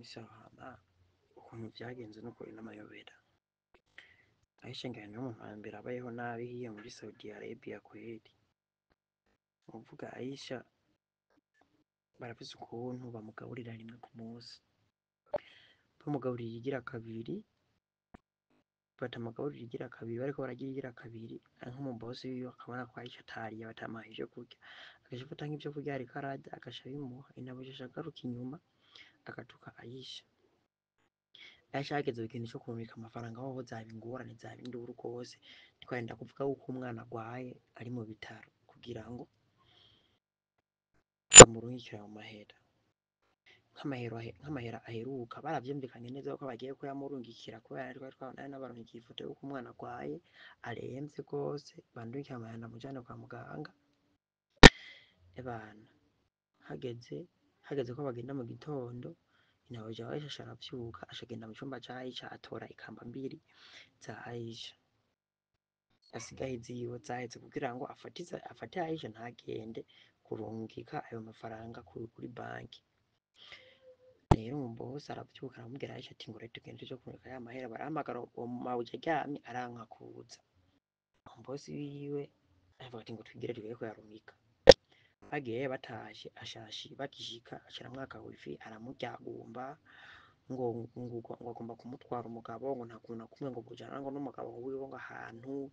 hama ukuntu vyagenze n'ukuri n'amayobera. Aisha ngira niwe muntu wa mbere abayeho nabi hiya muri Saudi Arabia kweri. Uvuga Aisha barafise ukuntu bamugaburira rimwe ku munsi, bamugaburiye igira kabiri, batamugaburira igira kabiri bariko baragira igira kabiri, nk'umubosi wiwe akabona ko Aisha atariye batamuhaye ivyo kurya, agaca afata nk'ivyo kurya yariko ararya agaca abimuha, inabushasha agaruka inyuma agatuka Aisha. Aisha hageze ikintu co kurungika amafaranga hoho zaba ingorane zaba induru rwose, twarenda kuvuga yuko umwana agwaye ari mu bitaro kugira ngo bamurungikire ayo mahera. Nk'amahera aheruka baravyumvikanye neza yuko bagiye kuyamurungikira kubera twari twabona n'abarungikiye ifoto yuko umwana agwaye aremvye rwose, bandungikire amahera ndamujane kwa muganga. Ebana hageze ko bagenda mu gitondo, inabuja wa Aisha aravyuka ashagenda mu cumba ca Aisha atora ikamba mbiri za Aisha asigaye iziwe zaheze kugira ngo afate Aisha ntagende kurungika ayo mafaranga kuri banki. Rero umubosi aravyuka aramubwira Aisha ati ngo rero tugende tuje kurungika ya mahera, barahamagara uwo mabuja aryamye aranka kuza. Umubosi wiwe aravuga ati ngo twigire tugende kuyarungika. Bagiye batashe bagishika acaramwaka wifi aramuryagumba ngo agomba kumutwara umugabo, ngo nta kuntu na kumwe ngo bujana ngo n'umugabo wiwe ngo ahantu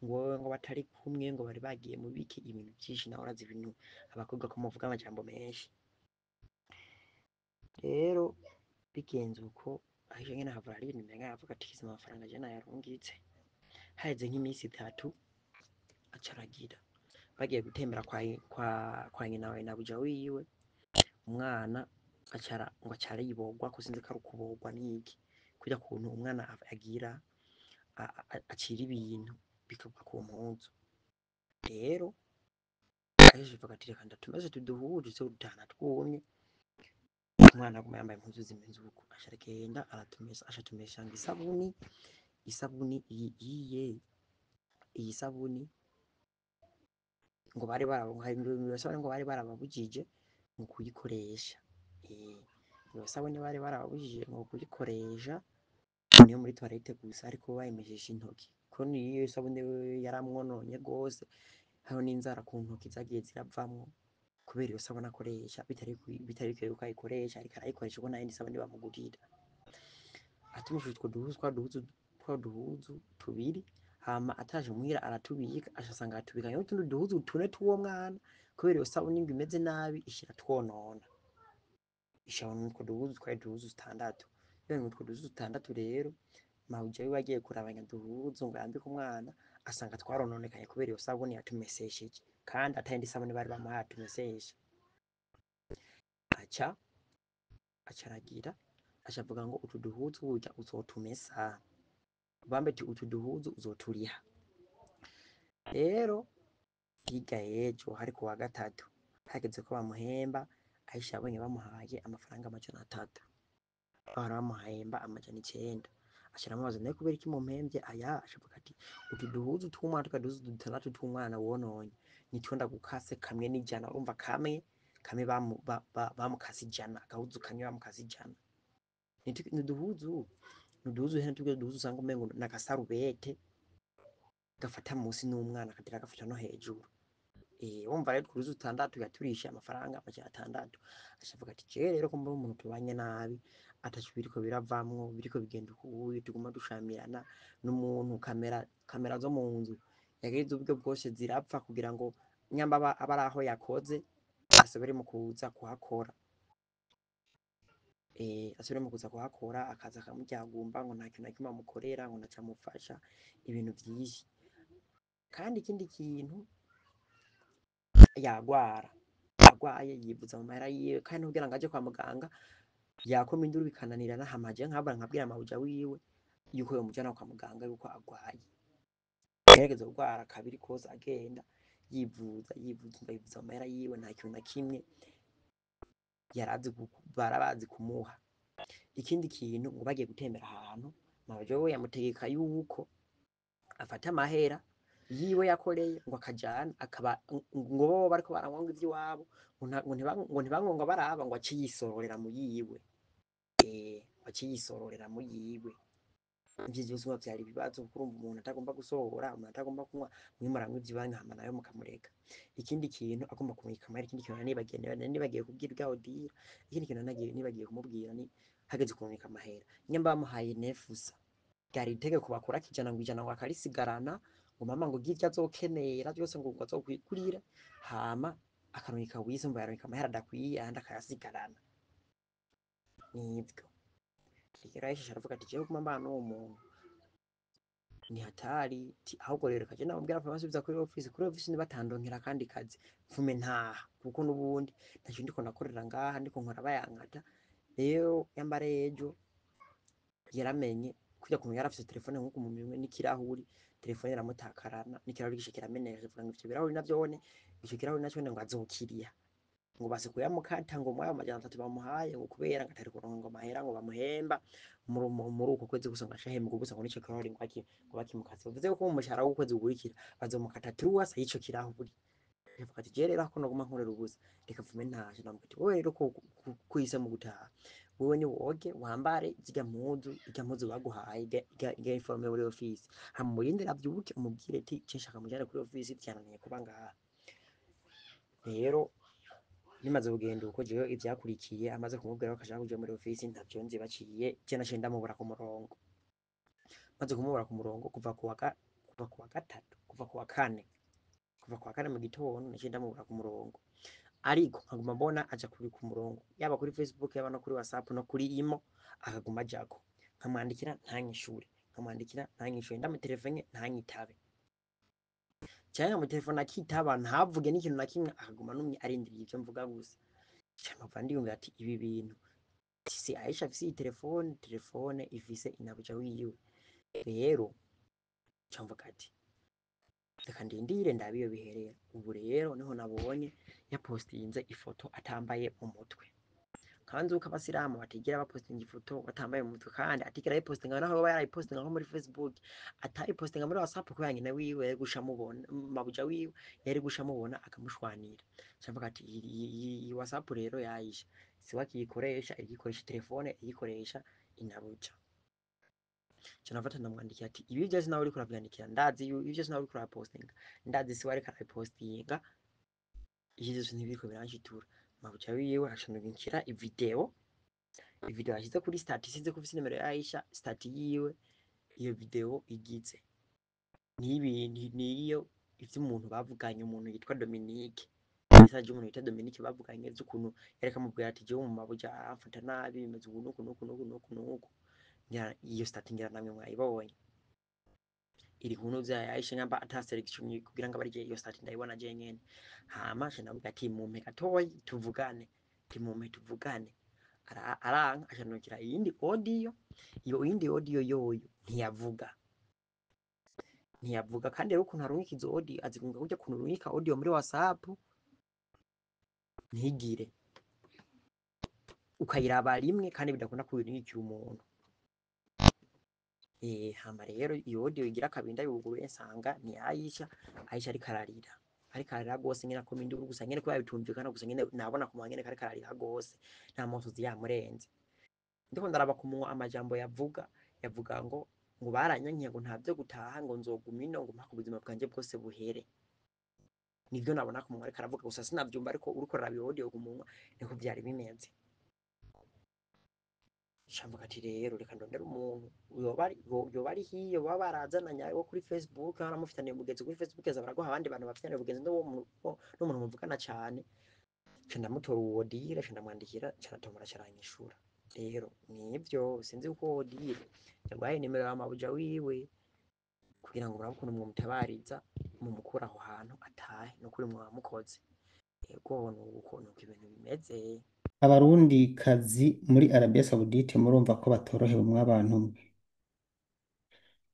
ngo batari kumwe, ngo bari bagiye mu biki, ibintu vyinshi nawe urazi ibintu abakobwa ko muvuga amajambo menshi. Rero bigenze uko Aisha nyene ahavura ari ibintu umenga aravuga ati izi amafaranga je nayarungitse. Haheze nk'imisi 3 aca aragira, bagiye gutembera kwa nyina wa inabuja wiwe, umwana ngo aca aribogwa ko sinzi ko ari ukubogwa n'iki, kurya kuntu umwana agira acira ibintu bikagwa ku mpuzu. Rero Aisha avuga ati reka ndatumeze tuduhuje tuze gutahana twumye, umwana aguma yambaye impuzu zimeze uko, aca aragenda atumesa ngo isabuni iyi sabuni ngo bari barababujije mu kuyikoresha. Iyo sabuni bari barababujije mu kuyikoresha niyo muri toilette gusa, ariko bayimesheje intoki ko niyo sabuni yaramwononye gose, hariho n'inzara ku ntoki zagiye ziravamwo kubera iyo sabuni akoresha bitari bikwiye yuko ayikoresha, ariko arayikoresha ubwo nta yindi sabuni bamugurira. Atumushije utwo duhuzu tubiri, hama ataje muhira aratubika, asanga atubikanye n'utundi duhuzu 4 tw'uwo mwana, kubera iyo sabuni ngo imeze nabi ishira twonona. Ishobora utwo duhuzu twari duhuzu 6. Rero utwo duhuzu 6 rero mabuja wiwe agiye kurabanya duhuzu ngo yambike umwana, asanga twarononekaye kubera iyo sabuni yatumesesheje, kandi atayindi sabuni bari bamuhaye atumesesha. Aca aragira avuga ngo utu duhuzu burya uzotumesa, bambe utu duhuzu uzoturiha. Rero hirya y'ejo hari ku wa gatatu hageze ko bamuhemba, Aisha abonye bamuhaye amafaranga 300, bahora bamuhemba 900. Aca aramubaza nawe kubera iki mumpembye aya? Avuga ati utu duhuzu tw'umwana tukaduhuzu 6 tw'umwana wononye nitwo ndagukase kamwe n'ijana, urumva kamwe bamukase 100, agahuzu kamwe bamukase 100. Nuduhuzu hene tubwo duhuzu usanga umengo n'agasarubete gafata munsi n'umwana akatira gafata no hejuru. Wumva rero kuruzu 6 yaturisha amafaranga 600. Ashavuga ati je rero ko mbona umuntu tubanye nabi atacu biriko biravamwo, biriko bigenda ukuye, tuguma dushamirana n'umuntu kamera zo mu nzu yagize uburyo bwose zirapfa kugira ngo nyamba abaraho yakoze asubire mu kuza kuhakora. Asubire mu kuza kuhakora akaza akamuryagumba ngo nta kintu na kimwe amukorera, ngo naca amufasha ibintu vyinshi. Kandi ikindi kintu agwaye yivuza mu mahera yiwe, kandi kugira ngo aje kwa muganga yakoma induru bikananirana, hamaje nkabwira mabuja wiwe yuko yomujana kwa muganga yuko agwaye. Yarageze kugwara kabiri kose agenda yivuza mu mahera yiwe, nta kintu na kimwe barabazi kumuha. Ikindi kintu ngo bagiye gutembera ahantu, mabuja wiwe yamutegeka yuko afata amahera yiwe yakoreye ngo akajana akaba ngo bo bariko baranywa ivy'iwabo, ngo ntibangonga baraba ngo aciye yisororera mu yiwe. waciye yisororera mu yiwe. Ivyo vyose biba vyari ibibazo kuko urumva umuntu atagomba gusohora, umuntu atagomba kunywa, mwe muranywa ivy'iwanyu hama nawe mukamureka. Ikindi kintu agomba kumurika amahera, ikindi kintu nibagiye kubwira urya Odile, ikindi kintu nibagiye kumubwira ni hageze kumurika amahera, nyamba bamuhaye nefusa, ryari itegeko bakurako ijana ngo ijana ngo akarisigarana, ngo mama ngo girya azokenera vyose ngo azokwigurira, hama akarungika wise ngo yarungika amahera adakwiye ayandi akayasigarana. Nivyo rero Aisha aravuga ati jewe guma mbana n'uwo muntu ni hatari, ahubwo rero kaje namubwira ko basubiza kuri office nibatandonkera kandi kazi mfume ntaha, kuko n'ubundi ntaco ndiko nakorera ngaha, ndiko nkora bayankata. Rero yambare ejo yaramenye kujya kumenya yarafise telefone nkuko mu minwe n'ikirahuri, telefone iramutakarana n'ikirahuri gishe kirameneka, kivuga ngo ivyo birahuri navyone, ico kirahuri naco ngo azokiriha, ngo base kuyamukata ngo mwayo amajana 3 bamuhaye ngo kubera ngo atari kuronka ngo amahera ngo bamuhemba muri uko kwezi gusa ngo ashahembwa gusa ngo nico kirahuri ngo bakimukaze, bivuze ko mu mushahara w'ukwezi gukurikira bazomukata truwasa y'ico kirahuri. Yavuga ati je rero ako naguma nkorera ubusa reka mfume ntaje, namuga ati wowe rero ko kwise mu gutaha wewe ni woge wambare irya mpuzu baguhaye irya informe muri office, hama murindira avyuke umubwire ati ce nshaka mujane kuri office vyananiye kuba ngaha. Rero nimaze kugenda uko jewe ivyakurikiye amaze kumubwira ko ashaka kuja muri office ntavyo nzi baciye je naciye ndamubura ku murongo, maze kumubura ku murongo kuva kuwa gatatu kuva kuwa kane mu gitondo naciye ndamubura ku murongo, ariko nkaguma mbona aja kuri ku murongo yaba kuri Facebook yaba no kuri WhatsApp no kuri imo akaguma ajako, nkamwandikira ntanyishure, ndamutelefone ntanyitabe, canke nkamutelefona akitaba ntavuge n'ikintu na kimwe, akaguma numye arindiriye ivyo mvuga gusa. Mpava ndiyumvira ati ibi bintu si Aisha afise iyi telefone ifise inabuja wiwe. Rero camvuga ati reka ndindire ndabe iyo biherera. Ubu rero niho nabonye yapostinze ifoto atambaye mu mutwe, kanzi uko abasilamu batigera bapostinga ifoto batambaye mu mutwe, kandi atigera yipostinga naho baba yarayipostinga nko muri Facebook, atayipostinga muri WhatsApp kubera nyina wiwe yari gusha mubona, mabuja wiwe yari gusha mubona akamushwanira. Camvuga ati iyi WhatsApp rero yayisha si wakiyikoresha, igikoresha telefone igikoresha inabuja. Nafata ndamwandikiye ati ibi byose nawe uriko uravyandikira ndazi ibyo byose nawe uriko urapostinga ndazi si wareka arapostinga, ivyo byose ntibiriko biranshitura. Mabuja wiwe ashanugikira ivideo yashize kuri stati, sinzi ko ufise nimero ya Aisha, stati yiwe iyo video igize niyo ivy'umuntu bavuganye, umuntu yitwa Dominique, message umuntu yitwa Dominique bavuganye z'ukuntu yareka mubwira ati jewe mu Mabuja amfata nabi bimeze ukuntu. Iyo stati ngira namwe mwayibonye iri nkunu za Aisha nyamba ata selection kugira ngo abarije iyo stati ndayibona je nyene. Hama shanabwa ati mumpe gatoyi tuvugane, aranka ashanukira iyindi audio, iyo iyindi audio yoyo ntiyavuga kandi rero ukuntu arungika izo audio azigunga kujya kuntu arungika audio muri WhatsApp ntigire ukayiraba rimwe kandi bidakunda kubirungikira umuntu. Hama rero iyo audio igira kabinda yuguruye nsanga ni Aisha ariko ararira gose nyene ko minduru gusa nyene ko yabitumvikana gusa nyene nabona ku mwanyene ariko ararira gose nta musozi yamurenze. Ndiko ndaraba ku munwa amajambo yavuga ngo baranyankiye ngo ntavyo gutaha ngo nzogumino ngo mpaka ubuzima bwanje bwose buhere. Nivyo nabona ku munwa ariko aravuga gusa sinavyumva, ariko uriko raba iyo audio ku munwa niko vyari bimeze. Camvuga ati rero reka ndondera umuntu yoba ari hiyo baba barazananya wo kuri Facebook, aramufitaniye umugenzi kuri Facebook aza baraguha abandi bantu bafitaniye umugenzi n'umuntu muvugana cane, ca ndamutora uwo Odile ca ndamwandikira ca ndatomora caranyishura. Rero nivyo sinzi uko Odile yaguhaye nimero ya Mabuja wiwe kugira ngo murabe ukuntu mumutabariza mumukura aho hantu atahe nukuri mwamukoze. Yego nuko ibintu bimeze. Abarundikazi muri Arabia Saudite murumva ko batorohewe mw'abantu mwe.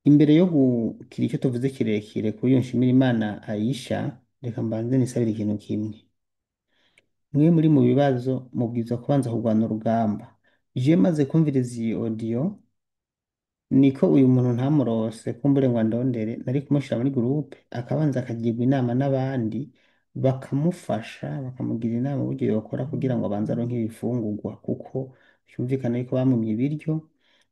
Imbere yo gukira icyo tuvuze kirekire kuri iyo Nshimirimana Aisha, reka mbanze nisabire ikintu kimwe. Mwe muri mu bibazo mubwirizwa kubanza kurwana urugamba. Je maze kumviriza iyi audio niko uyu muntu ntamurose kumbure ngo andondere, nari kumushira muri groupe akabanza akagirwa inama n'abandi bakamufasha bakamugira inama uburyo yokora kugira ngo abanze aronke ibifungurwa, kuko cyumvikana yuko bamumye ibiryo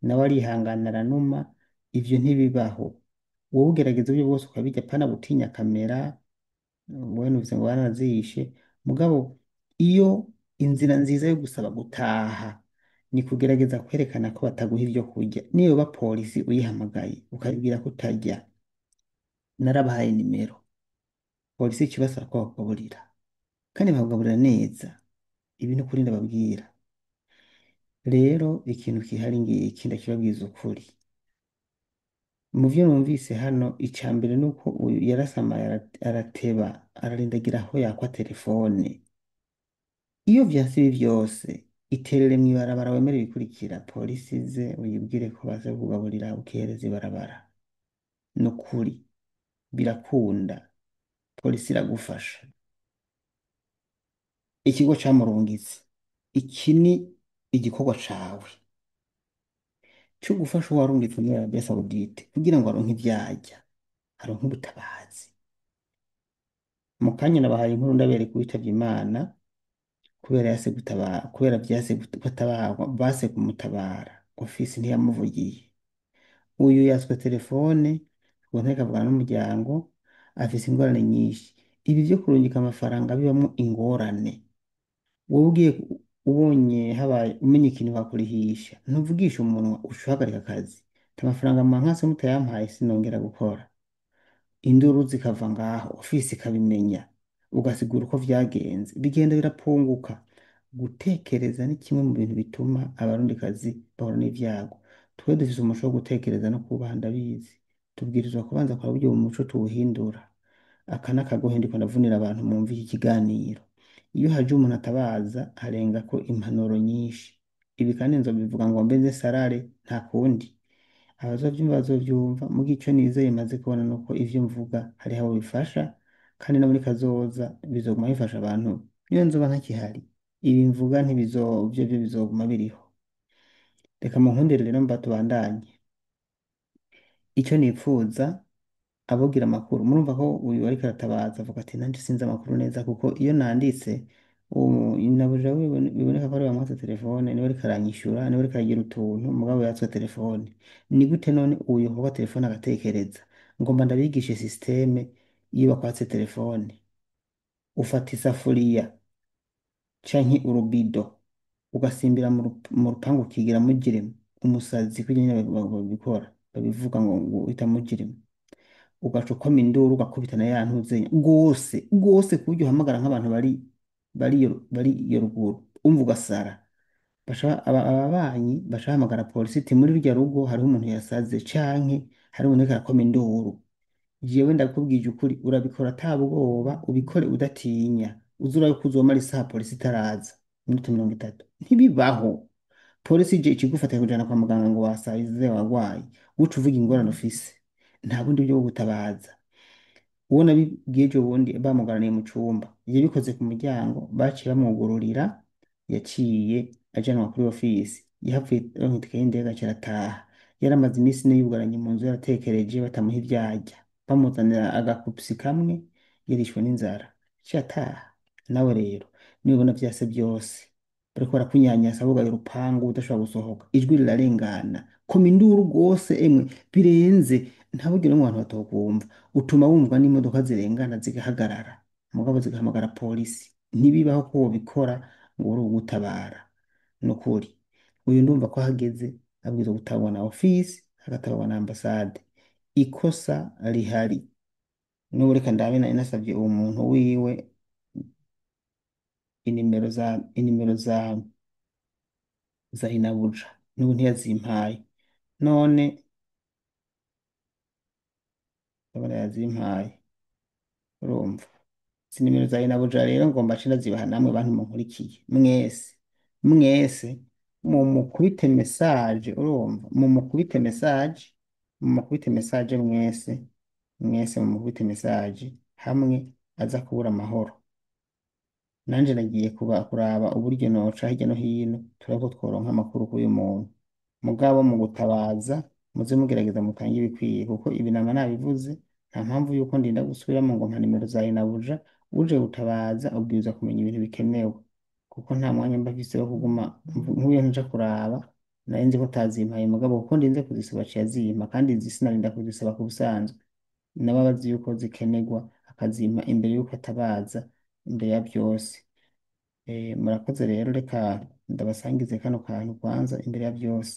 nawe arihangana aranuma, ivyo ntibibaho. Wowe ugerageza uburyo bwose ukabirya, pana gutinya kamera, wowe nuvuze ngo baranaziyishe. Mugabo iyo inzira nziza yo gusaba gutaha ni kugerageza kwerekana ko bataguha ibyo kurya, niyo ba polisi uyihamagaye ukabwira ko utarya, narabahaye nimero, polisi ikibasaba ko bakugaburira kandi bakakugaburira neza. Ibi ni ukuri ndababwira. Rero ikintu kihari ngiki ndakibabwiza ukuri, mu byo numvise hano, icya mbere ni uko uyu yarasamaye arateba ararindagira aho yakwa telefone. Iyo vyasi ibi vyose, iterere mw'ibarabara wemere ibikurikira, polisi ze uyibwire ko baza kugaburira ukereza ibarabara. Ni ukuri birakunda, polisi iragufasha. Ikigo camurungitse, iki ni igikorwa cawe cyo gufasha uwarungitse muri Arabia Saudite kugira ngo aronke ivyarya, aronke ubutabazi. Mu kanya nabahaye inkuru ndabereka uwitavye Imana kubera yase gutabara, kubera vyase gutabarwa, base kumutabara, ofisi ntiyamuvugiye. Uyu yatswe telefone ngo nteko avugana n'umuryango, afise ingorane nyinshi. Ibi vyo kurungika amafaranga bibamwo ingorane. Wowe ugiye ubonye habaye umenye ikintu wakurihisha, ntuvugisha umunwa, uca uhagarika akazi. Amafaranga mwankase mutayampaye sinongera gukora. Induru zikava ngaho, ofisi ikabimenya, ugasigura uko vyagenze, bigenda birapunguka. Gutekereza ni kimwe mu bintu bituma abarundikazi bahura n'ivyago. Twe dufise umuco wo gutekereza no kubaha, ndabizi. Tubwirizwa kubanza kwa buryo mu muco tuwuhindura. Aka n'akagohe ndiko ndavunira abantu mwumva iki kiganiro. Iyo haje umuntu atabaza harengako impanuro nyinshi. Ibi kandi nzobivuga ngo mbe nze sarare, nta kundi. Abazovyumva bazovyumva, muga ico nizeye maze kubona nuko ivyo mvuga hariho abo bifasha, kandi no muri kazoza bizoguma bifasha abantu niyo nzoba ntakihari. Ibi mvuga vyo bizoguma biriho. Reka munkundire rero mba tubandanye. Ico nipfuza abogira amakuru, murumva ko uyu ariko aratabaza avuga ati nanje sinzi amakuru neza, kuko iyo nanditse inabuja biboneka ko ari bamwatse telefone, niwe ariko aranyishura, niwe ariko aragira utuntu, mugabo yatswe telefone. Ni gute none uyu kuba telefone agatekereza? Ngomba ndabigishe systeme. Iyo bakwatse telefone, ufata isafuriya canke urubido ugasimbira mu rupangu ukigira mugirimo umusazi, kugira nyine babikora babivuga ngo uhita mugirimo, ugaca ukoma induru ugakubita na ya ntuzenya rwose rwose, ku buryo uhamagara nk'abantu bari iyo ruguru, umva ugasara. Ababanyi baca bahamagara polisi iti muri rurya rugo hariho umuntu yasaze, canke hari umuntu ariko arakoma induru. Jewe ndakubwije ukuri, urabikora ata bwoba, ubikore udatinya, uzura yuko uzomara isaha polisi itaraza, iminota 30. Ntibibaho. Polisi ije ikigufata kujana kwa muganga ngo wasaze wagwaye, uca uvuga ingorane ufise, nta bundi buryo bwo gutabaza. Uwo nabibwiye ejo bundi bamugaraniye mu cumba, yabikoze ku muryango, baciye bamwugururira, yaciye ajanwa kuri ofisi, yahavuye aronka itike y'indege aca arataha. Yaramaze iminsi ine yugaranye mu nzu yaratekereje, batamuha ivyarya, bamuzanira agakupsi kamwe, yarishwe n'inzara, aciye ataha. Nawe rero nibona vyase byose bariko barakunyanyasa bugaye urupangu udashobora gusohoka, ijwi rirarengana, koma induru rwose, emwe birenze, ntabugire mu bantu batokumva, utuma wumva n'imodoka zirengana zigahagarara, mugabo zigahamagara polisi. Ntibibaho ko wobikora ngo uri ugutabara. Nukuri uyu ndumva ko hageze abwirizwa gutabwa na ofisi, hagatabwa na ambasade. Ikosa rihari n'ubu, reka ndabe nasavye uwo muntu wiwe inimero za inabuja, n'ubu ntiyazimpaye. None ndabona yazimpaye, urumva. Izi nimero za inabuja rero ngomba nce ndazibaha namwe bantu munkurikiye mwese. Mwese mumukubite message, urumva, mumukubite message, mumukubite message mwese, mwese mumukubite message, hamwe aza kubura amahoro. Nanje nagiye kuraba uburyo noca hirya no hino turako tworonka amakuru k'uyu muntu. Mugabo mu gutabaza muze mugerageza mutange ibikwiye, kuko ibi nama nabivuze, nta mpamvu yuko ndinda gusubiramo ngo mpa nimero za inabuja. Uje gutabaza ubwirizwa kumenya ibintu bikenewe. kuko nta mwanya mba mfise wo kuguma nk'uyo nja kuraba nari nzi ko atazimpaye mugabo kuko ndinze kuzisaba aciye azimpa kandi izi sinarinda kuzisaba ku busanzwe nawe aba azi yuko zikenerwa akazimpa imbere yuko atabaza imbere ya byose. Murakoze rero reka ndabasangize kano kantu kwanza imbere ya byose.